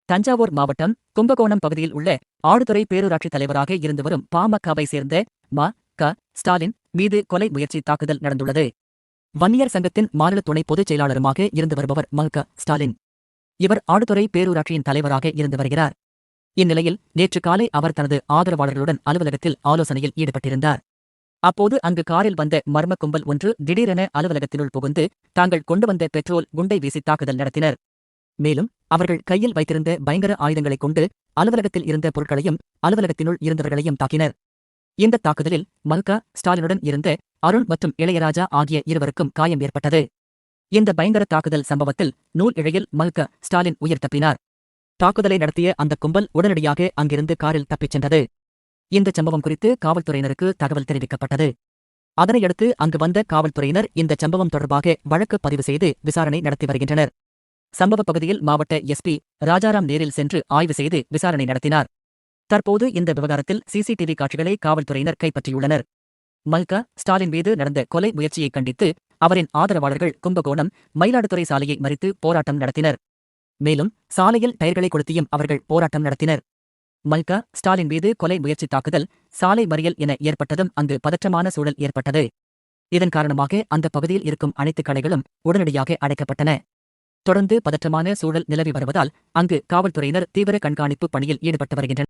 தஞ்சாவூர் மாவட்டம் கும்பகோணம் பகுதியில் உள்ள ஆடுதுறை பேரூராட்சி தலைவராக இருந்து வரும் பாமகவை சேர்ந்த ம.க. ஸ்டாலின் மீது கொலை முயற்சி தாக்குதல் நடந்துள்ளது. வன்னியர் சங்கத்தின் மாநில துணை பொதுச் செயலாளருமாக இருந்து வருபவர் ம.க. ஸ்டாலின். இவர் ஆடுதுறை பேரூராட்சியின் தலைவராக இருந்து வருகிறார். இந்நிலையில் நேற்று காலை அவர் தனது ஆதரவாளர்களுடன் அலுவலகத்தில் ஆலோசனையில் ஈடுபட்டிருந்தார். அப்போது அங்கு காரில் வந்த மர்ம கும்பல் ஒன்று திடீரென அலுவலகத்தினுள் புகுந்து தாங்கள் கொண்டு வந்த பெட்ரோல் குண்டை வீசி தாக்குதல் நடத்தினர். மேலும் அவர்கள் கையில் வைத்திருந்த பயங்கர ஆயுதங்களைக் கொண்டு அலுவலகத்தில் இருந்த பொருட்களையும் அலுவலகத்தினுள் இருந்தவர்களையும் தாக்கினர். இந்த தாக்குதலில் ம.க. ஸ்டாலினுடன் இருந்த அருண் மற்றும் இளையராஜா ஆகிய இருவருக்கும் காயம் ஏற்பட்டது. இந்த பயங்கர தாக்குதல் சம்பவத்தில் நூல் இழையில் ம.க. ஸ்டாலின் உயிர் தப்பினார். தாக்குதலை நடத்திய அந்த கும்பல் உடனடியாக அங்கிருந்து காரில் தப்பிச் சென்றது. இந்த சம்பவம் குறித்து காவல்துறையினருக்கு தகவல் தெரிவிக்கப்பட்டது. அதனையடுத்து அங்கு வந்த காவல்துறையினர் இந்த சம்பவம் தொடர்பாக வழக்கு பதிவு செய்து விசாரணை நடத்தி வருகின்றனர். சம்பவ பகுதியில் மாவட்ட எஸ்.பி. ராஜாராம் நேரில் சென்று ஆய்வு செய்து விசாரணை நடத்தினார். தற்போது இந்த விவகாரத்தில் சிசிடிவி காட்சிகளை காவல்துறையினர் கைப்பற்றியுள்ளனர். ம.க. ஸ்டாலின் மீது நடந்த கொலை முயற்சியை கண்டித்து அவரின் ஆதரவாளர்கள் கும்பகோணம் மயிலாடுதுறை சாலையை மறித்து போராட்டம் நடத்தினர். மேலும் சாலையில் டயர்களை கொளுத்தியும் அவர்கள் போராட்டம் நடத்தினர். ம.க. ஸ்டாலின் மீது கொலை முயற்சி தாக்குதல், சாலை மறியல் என ஏற்பட்டதும் அங்கு பதற்றமான சூழல் ஏற்பட்டது. இதன் காரணமாக அந்த பகுதியில் இருக்கும் அனைத்து கடைகளும் உடனடியாக அடைக்கப்பட்டன. தொடர்ந்து பதற்றமான சூழல் நிலவி வருவதால் அங்கு காவல்துறையினர் தீவிர கண்காணிப்பு பணியில் ஈடுபட்டு வருகின்றனர்.